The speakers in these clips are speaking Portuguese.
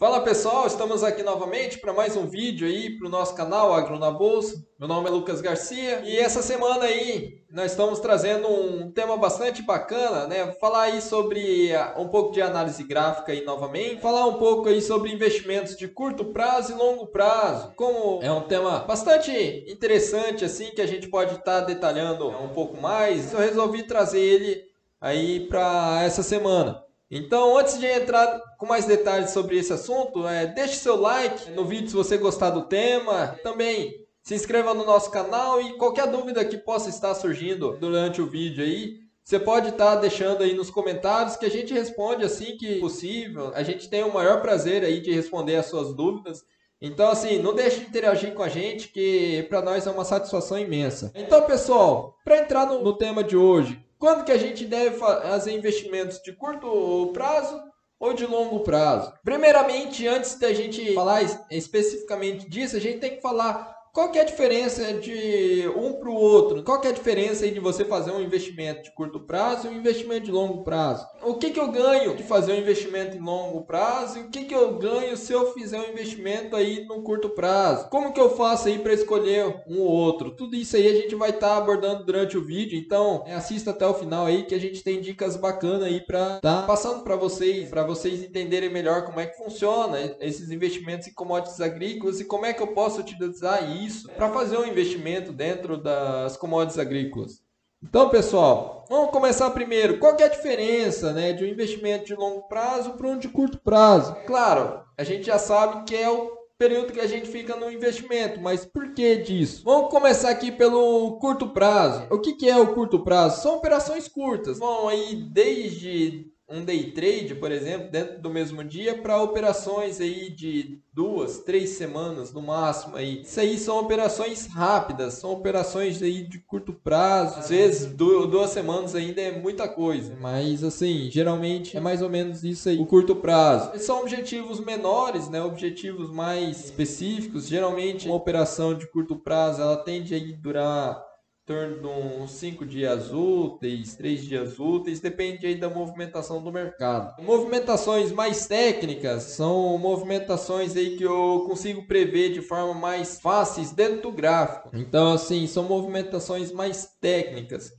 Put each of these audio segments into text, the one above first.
Fala pessoal, estamos aqui novamente para mais um vídeo aí para o nosso canal Agro na Bolsa. Meu nome é Lucas Garcia e essa semana aí nós estamos trazendo um tema bastante bacana, né? Falar aí sobre um pouco de análise gráfica aí novamente, falar um pouco aí sobre investimentos de curto prazo e longo prazo. Como é um tema bastante interessante assim que a gente pode estar detalhando um pouco mais, eu resolvi trazer ele aí para essa semana. Então, antes de entrar com mais detalhes sobre esse assunto, deixe seu like no vídeo se você gostar do tema. Também se inscreva no nosso canal e qualquer dúvida que possa estar surgindo durante o vídeo aí, você pode estar deixando aí nos comentários que a gente responde assim que possível. A gente tem o maior prazer aí de responder as suas dúvidas. Então, assim, não deixe de interagir com a gente, que para nós é uma satisfação imensa. Então, pessoal, para entrar no tema de hoje, quando que a gente deve fazer investimentos de curto prazo ou de longo prazo? Primeiramente, antes da gente falar especificamente disso, a gente tem que falar qual que é a diferença de um para o outro. Qual que é a diferença aí de você fazer um investimento de curto prazo e um investimento de longo prazo? O que eu ganho de fazer um investimento em longo prazo e o que eu ganho se eu fizer um investimento aí no curto prazo? Como que eu faço aí para escolher um ou outro? Tudo isso aí a gente vai estar abordando durante o vídeo, então assista até o final aí que a gente tem dicas bacanas aí para estar passando para vocês entenderem melhor como é que funciona esses investimentos em commodities agrícolas e como é que eu posso utilizar isso para fazer um investimento dentro das commodities agrícolas. Então, pessoal, vamos começar primeiro. Qual que é a diferença, né, de um investimento de longo prazo para um de curto prazo? Claro, a gente já sabe que é o período que a gente fica no investimento, mas por que disso? Vamos começar aqui pelo curto prazo. O que é o curto prazo? São operações curtas, vão aí desde um day trade, por exemplo, dentro do mesmo dia, para operações aí de 2, 3 semanas no máximo aí. Isso aí são operações rápidas, são operações aí de curto prazo. Às vezes 2 semanas ainda é muita coisa, mas assim, geralmente é mais ou menos isso aí, o curto prazo. São objetivos menores, né? Objetivos mais específicos. Geralmente uma operação de curto prazo, ela tende a durar torno de uns 5 dias úteis, 3 dias úteis, depende aí da movimentação do mercado. Movimentações mais técnicas são movimentações aí que eu consigo prever de forma mais fáceis dentro do gráfico. Então, assim, são movimentações mais técnicas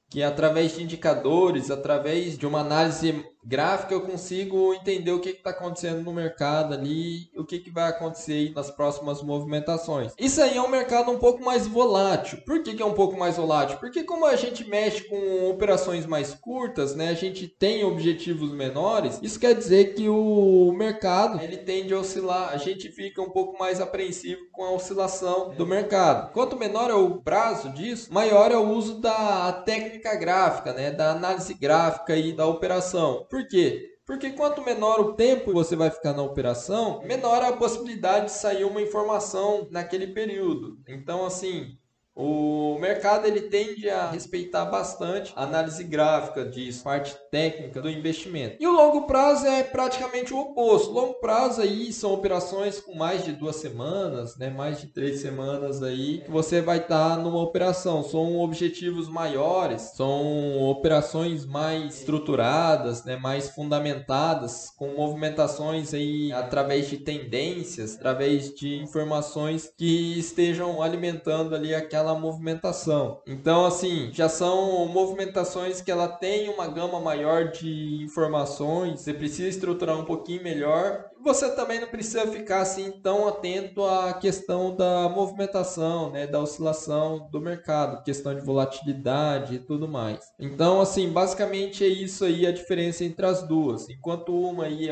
que através de indicadores, através de uma análise gráfica, eu consigo entender o que está acontecendo no mercado ali, o que vai acontecer nas próximas movimentações. Isso aí é um mercado um pouco mais volátil. Por que é um pouco mais volátil? Porque como a gente mexe com operações mais curtas, né, a gente tem objetivos menores, isso quer dizer que o mercado ele tende a oscilar, a gente fica um pouco mais apreensivo com a oscilação do mercado. Quanto menor é o prazo disso, maior é o uso da técnica gráfica, né, da análise gráfica e da operação. Por quê? Porque quanto menor o tempo você vai ficar na operação, menor a possibilidade de sair uma informação naquele período. Então, assim, o mercado ele tende a respeitar bastante a análise gráfica disso, parte técnica do investimento. E o longo prazo é praticamente o oposto. O longo prazo aí são operações com mais de 2 semanas, né, mais de 3 semanas aí que você vai estar numa operação. São objetivos maiores, são operações mais estruturadas, né, mais fundamentadas, com movimentações aí através de tendências, através de informações que estejam alimentando ali aquela movimentação. Então, assim, já são movimentações que ela tem uma gama maior de informações, você precisa estruturar um pouquinho melhor. Você também não precisa ficar assim tão atento à questão da movimentação, né, da oscilação do mercado, questão de volatilidade e tudo mais. Então, assim, basicamente é isso aí a diferença entre as duas. Enquanto uma aí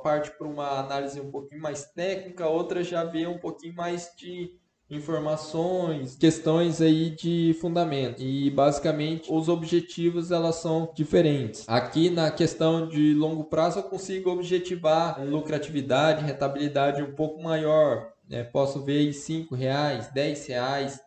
parte para uma análise um pouquinho mais técnica, a outra já vê um pouquinho mais de informações, questões aí de fundamento. E basicamente os objetivos elas são diferentes. Aqui na questão de longo prazo eu consigo objetivar lucratividade, rentabilidade um pouco maior. Posso ver aí R$5, R$10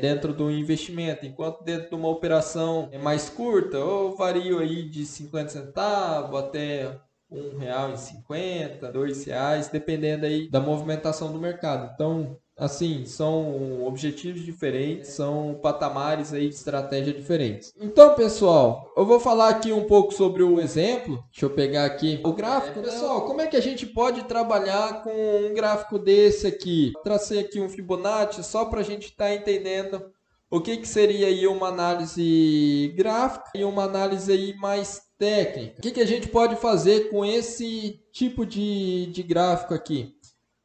dentro do investimento, enquanto dentro de uma operação mais curta eu vario aí de 50 centavos até R$1,50, R$2, dependendo aí da movimentação do mercado. Então, assim, são objetivos diferentes, são patamares aí de estratégia diferentes. Então, pessoal, eu vou falar aqui um pouco sobre o exemplo. Deixa eu pegar aqui o gráfico. Pessoal, como é que a gente pode trabalhar com um gráfico desse aqui? Tracei aqui um Fibonacci só para a gente estar entendendo o que seria aí uma análise gráfica e uma análise aí mais técnica. O que a gente pode fazer com esse tipo de gráfico aqui?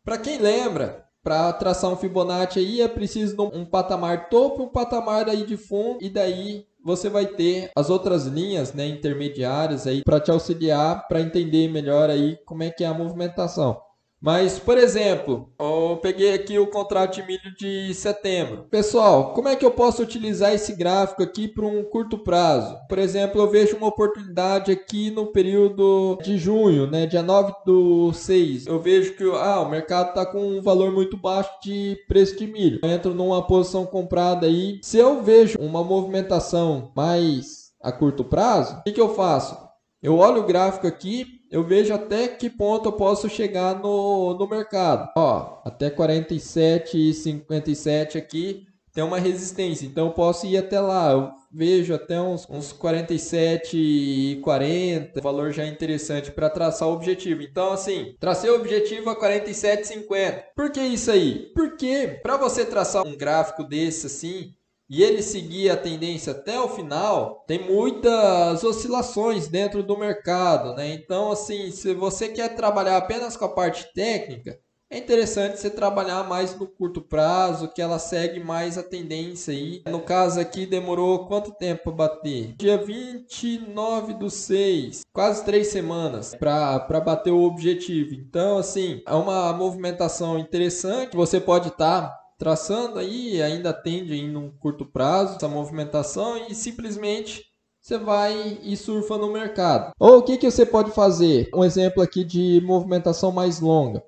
Para quem lembra, para traçar um Fibonacci aí é preciso de um patamar topo e um patamar aí de fundo, e daí você vai ter as outras linhas, né, intermediárias aí para te auxiliar para entender melhor aí como é que é a movimentação. Mas, por exemplo, eu peguei aqui o contrato de milho de setembro. Pessoal, como é que eu posso utilizar esse gráfico aqui para um curto prazo? Por exemplo, eu vejo uma oportunidade aqui no período de junho, né, dia 9/6. Eu vejo que o mercado está com um valor muito baixo de preço de milho. Eu entro numa posição comprada aí. Se eu vejo uma movimentação mais a curto prazo, o que eu faço? Eu olho o gráfico aqui, eu vejo até que ponto eu posso chegar no mercado. Ó, até 47,57 aqui tem uma resistência, então eu posso ir até lá. Eu vejo até uns 47,40, valor já interessante para traçar o objetivo. Então, assim, tracei o objetivo a 47,50. Por que isso aí? Porque para você traçar um gráfico desse assim, e ele seguir a tendência até o final, tem muitas oscilações dentro do mercado, né? Então, assim, se você quer trabalhar apenas com a parte técnica, é interessante você trabalhar mais no curto prazo, que ela segue mais a tendência aí. No caso aqui, demorou quanto tempo para bater? Dia 29/6, quase 3 semanas para bater o objetivo. Então, assim, é uma movimentação interessante. Você pode estar traçando aí, ainda tende em um curto prazo essa movimentação e simplesmente você vai e surfa no mercado. Ou o que você pode fazer? Um exemplo aqui de movimentação mais longa.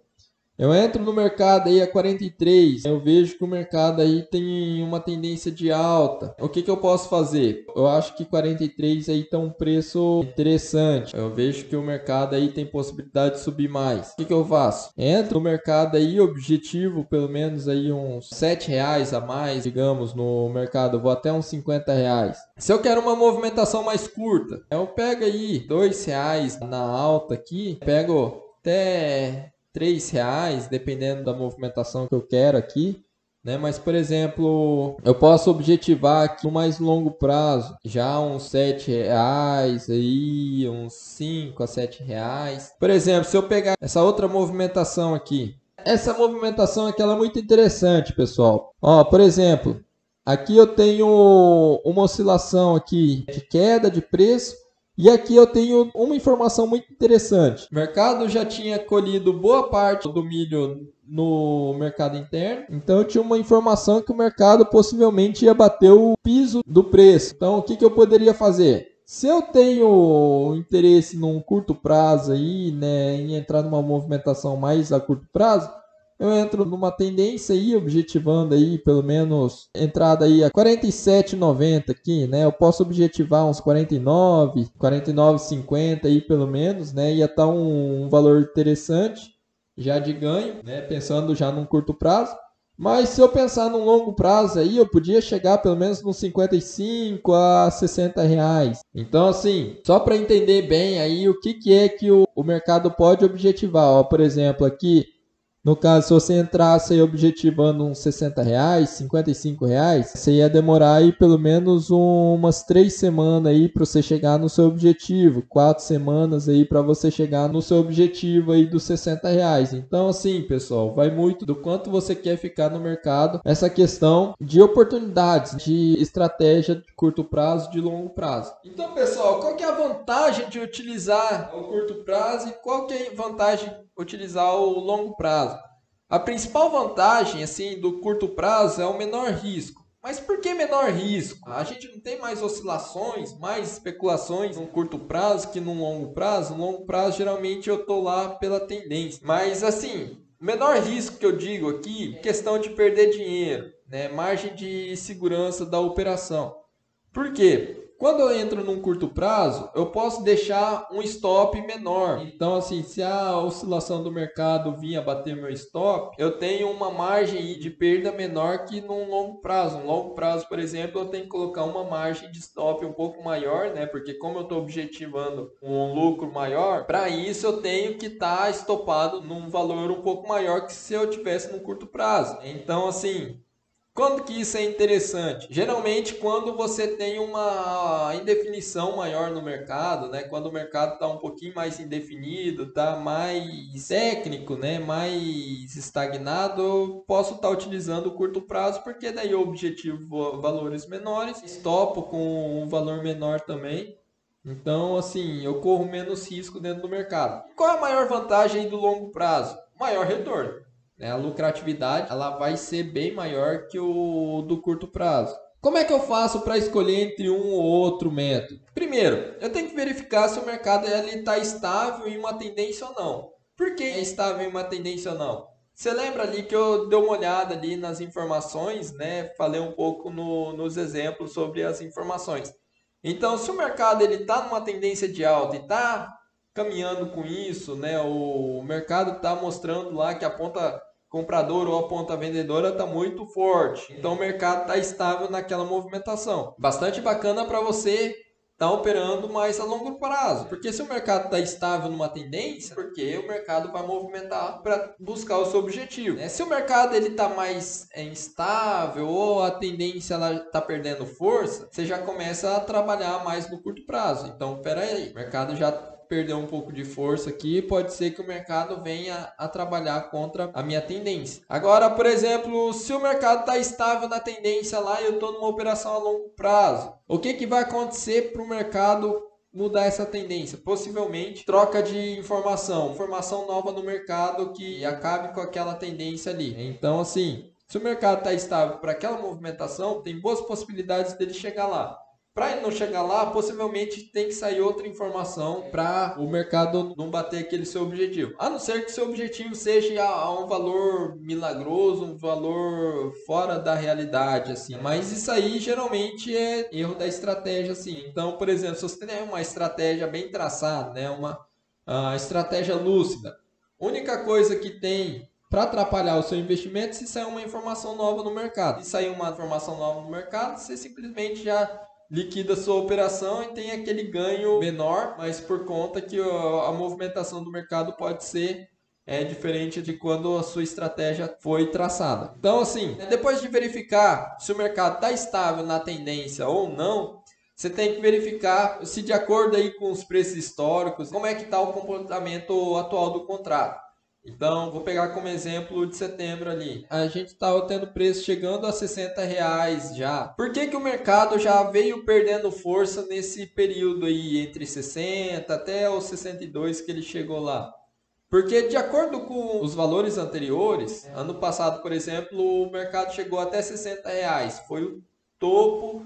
Eu entro no mercado aí a 43, eu vejo que o mercado aí tem uma tendência de alta. O que eu posso fazer? Eu acho que 43 aí tá um preço interessante. Eu vejo que o mercado aí tem possibilidade de subir mais. O que eu faço? Entro no mercado aí, objetivo pelo menos aí uns R$7 a mais, digamos, no mercado. Eu vou até uns R$50. Se eu quero uma movimentação mais curta, eu pego aí R$2 na alta aqui, pego até R$3, dependendo da movimentação que eu quero aqui, né? Mas, por exemplo, eu posso objetivar aqui no mais longo prazo, já uns R$7 aí, uns R$5 a R$7. Por exemplo, se eu pegar essa outra movimentação aqui, essa movimentação aqui ela é muito interessante, pessoal. Ó, por exemplo, aqui eu tenho uma oscilação aqui de queda de preço. E aqui eu tenho uma informação muito interessante. O mercado já tinha colhido boa parte do milho no mercado interno. Então eu tinha uma informação que o mercado possivelmente ia bater o piso do preço. Então o que eu poderia fazer? Se eu tenho interesse num curto prazo aí, né, em entrar numa movimentação mais a curto prazo, eu entro numa tendência aí, objetivando aí pelo menos entrada aí a 47,90 aqui, né? Eu posso objetivar uns 49, 49,50 aí pelo menos, né? Ia estar um valor interessante já de ganho, né? Pensando já num curto prazo. Mas se eu pensar num longo prazo aí, eu podia chegar pelo menos nos 55 a R$60. Então, assim, só para entender bem aí o que é que o mercado pode objetivar. Ó, por exemplo, aqui, no caso, se você entrasse aí objetivando uns R$60, R$55, você ia demorar aí pelo menos umas 3 semanas aí para você chegar no seu objetivo, 4 semanas aí para você chegar no seu objetivo aí dos R$60. Então, assim, pessoal, vai muito do quanto você quer ficar no mercado, essa questão de oportunidades, de estratégia de curto prazo, de longo prazo. Então, pessoal, qual que é a vantagem de utilizar o curto prazo e qual que é a vantagem de utilizar o longo prazo? A principal vantagem assim do curto prazo é o menor risco. Mas por que menor risco? A gente não tem mais oscilações, mais especulações no curto prazo que no longo prazo. No longo prazo, geralmente eu estou lá pela tendência. Mas assim, menor risco que eu digo aqui, questão de perder dinheiro, né? Margem de segurança da operação. Por quê? Quando eu entro num curto prazo, eu posso deixar um stop menor. Então, assim, se a oscilação do mercado vir a bater meu stop, eu tenho uma margem de perda menor que num longo prazo. No longo prazo, por exemplo, eu tenho que colocar uma margem de stop um pouco maior, né? Porque como eu estou objetivando um lucro maior, para isso eu tenho que estar estopado num valor um pouco maior que se eu tivesse no curto prazo. Então, assim, quando que isso é interessante? Geralmente quando você tem uma indefinição maior no mercado, né? Quando o mercado está um pouquinho mais indefinido, está mais técnico, né? Mais estagnado, eu posso estar utilizando o curto prazo, porque daí eu objetivo valores menores, estopo com um valor menor também. Então, assim, eu corro menos risco dentro do mercado. Qual é a maior vantagem do longo prazo? Maior retorno, né? A lucratividade ela vai ser bem maior que o do curto prazo. Como é que eu faço para escolher entre um ou outro método? Primeiro, eu tenho que verificar se o mercado está estável em uma tendência ou não. Por que é estável em uma tendência ou não? Você lembra ali que eu dei uma olhada ali nas informações, né? Falei um pouco nos exemplos sobre as informações. Então, se o mercado ele está numa tendência de alta e está caminhando com isso, né? O mercado está mostrando lá que a ponta compradora ou a ponta vendedora está muito forte. Então, o mercado está estável naquela movimentação. Bastante bacana para você estar operando mais a longo prazo. Porque se o mercado está estável numa tendência, porque o mercado vai movimentar para buscar o seu objetivo, né? Se o mercado ele está mais instável ou a tendência está perdendo força, você já começa a trabalhar mais no curto prazo. Então, espera aí, o mercado já perdeu um pouco de força aqui, pode ser que o mercado venha a trabalhar contra a minha tendência. Agora, por exemplo, se o mercado está estável na tendência lá e eu estou numa operação a longo prazo, o que vai acontecer para o mercado mudar essa tendência? Possivelmente troca de informação nova no mercado que acabe com aquela tendência ali. Então, assim, se o mercado está estável para aquela movimentação, tem boas possibilidades dele chegar lá. Para ele não chegar lá, possivelmente tem que sair outra informação para o mercado não bater aquele seu objetivo. A não ser que seu objetivo seja a um valor milagroso, um valor fora da realidade, assim. Mas isso aí geralmente é erro da estratégia, assim. Então, por exemplo, se você tem uma estratégia bem traçada, né, uma estratégia lúcida, única coisa que tem para atrapalhar o seu investimento se sair uma informação nova no mercado. Se sair uma informação nova no mercado, você simplesmente já liquida sua operação e tem aquele ganho menor, mas por conta que a movimentação do mercado pode ser diferente de quando a sua estratégia foi traçada. Então, assim, depois de verificar se o mercado está estável na tendência ou não, você tem que verificar se de acordo aí com os preços históricos, como é que está o comportamento atual do contrato. Então, vou pegar como exemplo de setembro ali. A gente estava tendo preço chegando a R$ 60 já. Por que o mercado já veio perdendo força nesse período aí, entre 60 até os 62 que ele chegou lá? Porque de acordo com os valores anteriores, ano passado, por exemplo, o mercado chegou até R$ 60. Foi o topo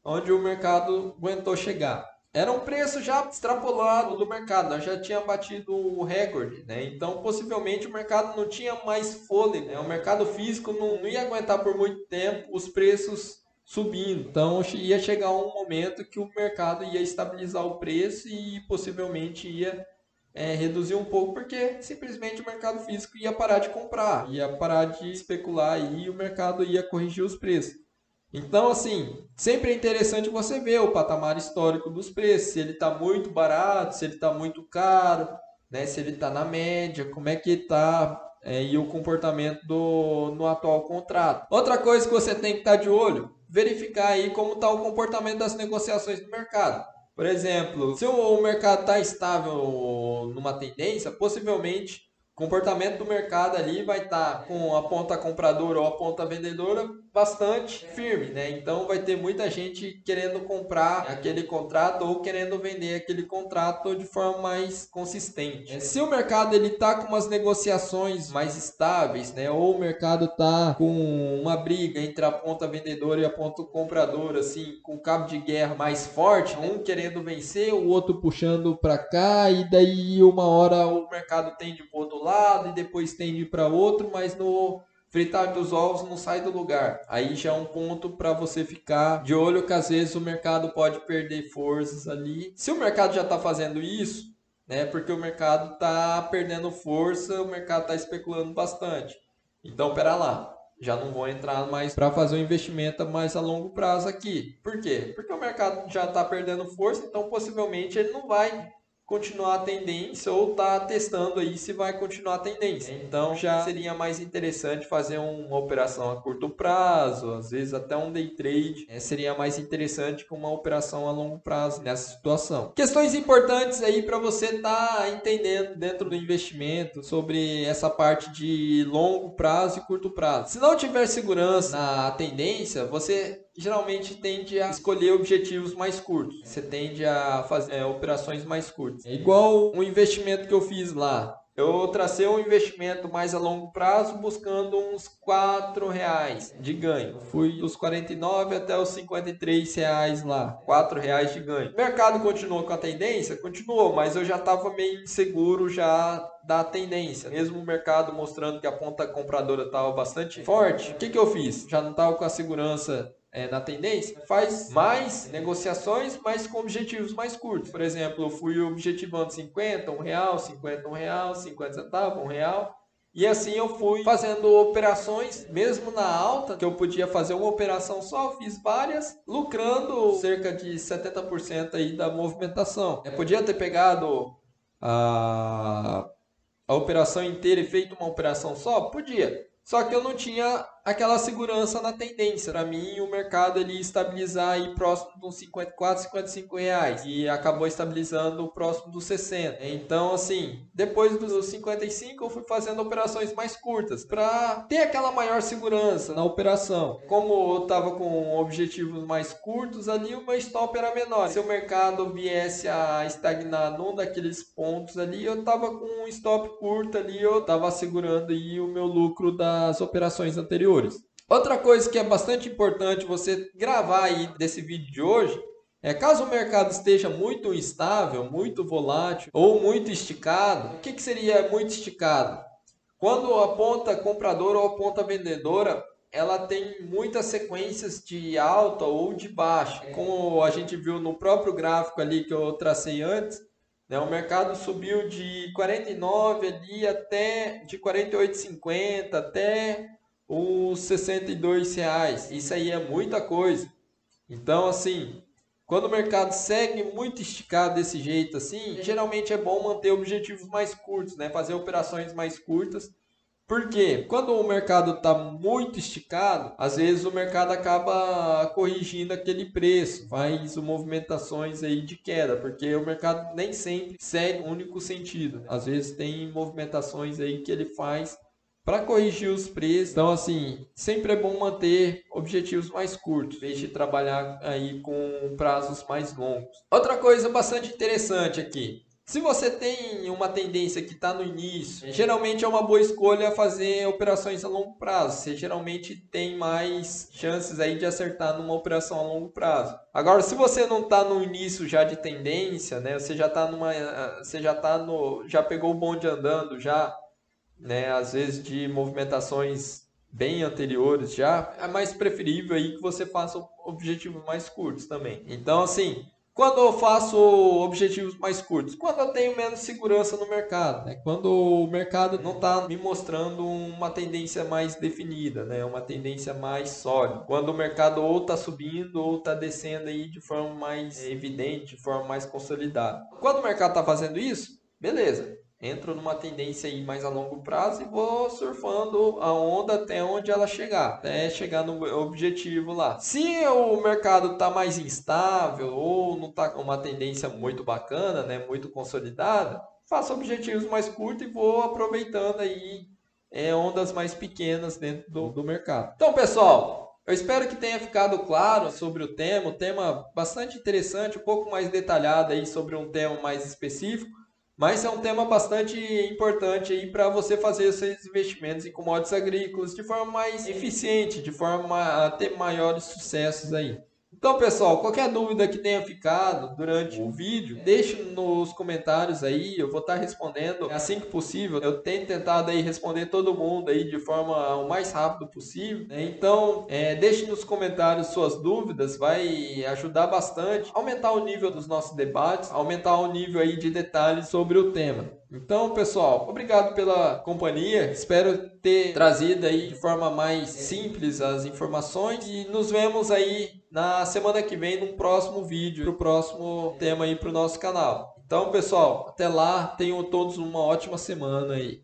onde o mercado aguentou chegar. Era um preço já extrapolado do mercado, nós já tinha batido o recorde, né? Então possivelmente o mercado não tinha mais fôlego, né? O mercado físico não ia aguentar por muito tempo os preços subindo. Então ia chegar um momento que o mercado ia estabilizar o preço e possivelmente ia reduzir um pouco, porque simplesmente o mercado físico ia parar de comprar, ia parar de especular e o mercado ia corrigir os preços. Então, assim, sempre é interessante você ver o patamar histórico dos preços, se ele está muito barato, se ele está muito caro, né? Se ele está na média, como é que está e o comportamento no atual contrato. Outra coisa que você tem que estar de olho, verificar aí como está o comportamento das negociações do mercado. Por exemplo, se o mercado está estável numa tendência, possivelmente o comportamento do mercado ali vai estar com a ponta compradora ou a ponta vendedora bastante firme, né? Então vai ter muita gente querendo comprar aquele contrato ou querendo vender aquele contrato de forma mais consistente. Se o mercado ele tá com umas negociações mais estáveis, né? Ou o mercado tá com uma briga entre a ponta vendedora e a ponta compradora, assim, com cabo de guerra mais forte, um querendo vencer, o outro puxando para cá e daí uma hora o mercado tende para outro lado e depois tende para outro, mas no fritar dos ovos não sai do lugar. Aí já é um ponto para você ficar de olho que às vezes o mercado pode perder forças ali. Se o mercado já está fazendo isso, né, porque o mercado está perdendo força, o mercado está especulando bastante. Então, pera lá, já não vou entrar mais para fazer um investimento mais a longo prazo aqui. Por quê? Porque o mercado já está perdendo força, então possivelmente ele não vai continuar a tendência ou tá testando aí se vai continuar a tendência. Então já seria mais interessante fazer uma operação a curto prazo, às vezes até um day trade, seria mais interessante que uma operação a longo prazo nessa situação. Questões importantes aí para você estar entendendo dentro do investimento sobre essa parte de longo prazo e curto prazo. Se não tiver segurança na tendência, você geralmente tende a escolher objetivos mais curtos. Você tende a fazer operações mais curtas. É igual um investimento que eu fiz lá. Eu tracei um investimento mais a longo prazo buscando uns R$ 4 de ganho. Fui dos 49 até os R$ 53 lá. R$ 4 de ganho. O mercado continuou com a tendência? Continuou, mas eu já estava meio inseguro já da tendência. Mesmo o mercado mostrando que a ponta compradora estava bastante forte, o que eu fiz? Já não estava com a segurança na tendência, faz mais negociações, mas com objetivos mais curtos. Por exemplo, eu fui objetivando 50, R$ 1, 50, R$ 1, 50 centavos, R$ 1. E assim eu fui fazendo operações, mesmo na alta, que eu podia fazer uma operação só, eu fiz várias, lucrando cerca de 70% aí da movimentação. Eu podia ter pegado a operação inteira e feito uma operação só? Podia. Só que eu não tinha aquela segurança na tendência. Para mim, o mercado ele ia estabilizar aí próximo dos 54, 55 reais. E acabou estabilizando próximo dos 60. Então, assim, depois dos 55, eu fui fazendo operações mais curtas para ter aquela maior segurança na operação. Como eu estava com objetivos mais curtos ali, o meu stop era menor. Se o mercado viesse a estagnar num daqueles pontos ali, eu estava com um stop curto ali, eu estava segurando aí o meu lucro das operações anteriores. Outra coisa que é bastante importante você gravar aí desse vídeo de hoje é caso o mercado esteja muito instável, muito volátil ou muito esticado. O que seria muito esticado? Quando a ponta compradora ou a ponta vendedora ela tem muitas sequências de alta ou de baixa. Como a gente viu no próprio gráfico ali que eu tracei antes, né, o mercado subiu de 49 ali até de 48,50 até os R$ 62. Isso aí é muita coisa. Então, assim, quando o mercado segue muito esticado desse jeito assim, geralmente é bom manter objetivos mais curtos, né? Fazer operações mais curtas. Porque quando o mercado está muito esticado, às vezes o mercado acaba corrigindo aquele preço, faz movimentações aí de queda, porque o mercado nem sempre segue um único sentido. Às vezes tem movimentações aí que ele faz para corrigir os preços. Então, assim, sempre é bom manter objetivos mais curtos, em vez de trabalhar aí com prazos mais longos. Outra coisa bastante interessante aqui. Se você tem uma tendência que está no início, geralmente é uma boa escolha fazer operações a longo prazo. Você geralmente tem mais chances aí de acertar numa operação a longo prazo. Agora, se você não está no início já de tendência, né? Você já está já pegou o bonde andando já, né? Às vezes de movimentações bem anteriores já, é mais preferível aí que você faça objetivos mais curtos também. Então, assim, quando eu faço objetivos mais curtos? Quando eu tenho menos segurança no mercado, né? Quando o mercado não está me mostrando uma tendência mais definida, né? Uma tendência mais sólida. Quando o mercado ou está subindo ou está descendo aí de forma mais evidente, de forma mais consolidada. Quando o mercado está fazendo isso, beleza. Entro numa tendência aí mais a longo prazo e vou surfando a onda até onde ela chegar, até chegar no objetivo lá. Se o mercado está mais instável ou não está com uma tendência muito bacana, né, muito consolidada, faço objetivos mais curtos e vou aproveitando aí ondas mais pequenas dentro do mercado. Então, pessoal, eu espero que tenha ficado claro sobre o tema bastante interessante, um pouco mais detalhado aí sobre um tema mais específico. Mas é um tema bastante importante aí para você fazer os seus investimentos em commodities agrícolas de forma mais eficiente, de forma a ter maiores sucessos aí. Então, pessoal, qualquer dúvida que tenha ficado durante o vídeo, deixe nos comentários aí, eu vou estar respondendo assim que possível. Eu tenho tentado aí responder todo mundo aí de forma o mais rápido possível, né? Então, deixe nos comentários suas dúvidas, vai ajudar bastante a aumentar o nível dos nossos debates, aumentar o nível aí de detalhes sobre o tema. Então, pessoal, obrigado pela companhia. Espero ter trazido aí de forma mais simples as informações e nos vemos aí na semana que vem num próximo vídeo, para o próximo tema aí para o nosso canal. Então, pessoal, até lá, tenham todos uma ótima semana aí.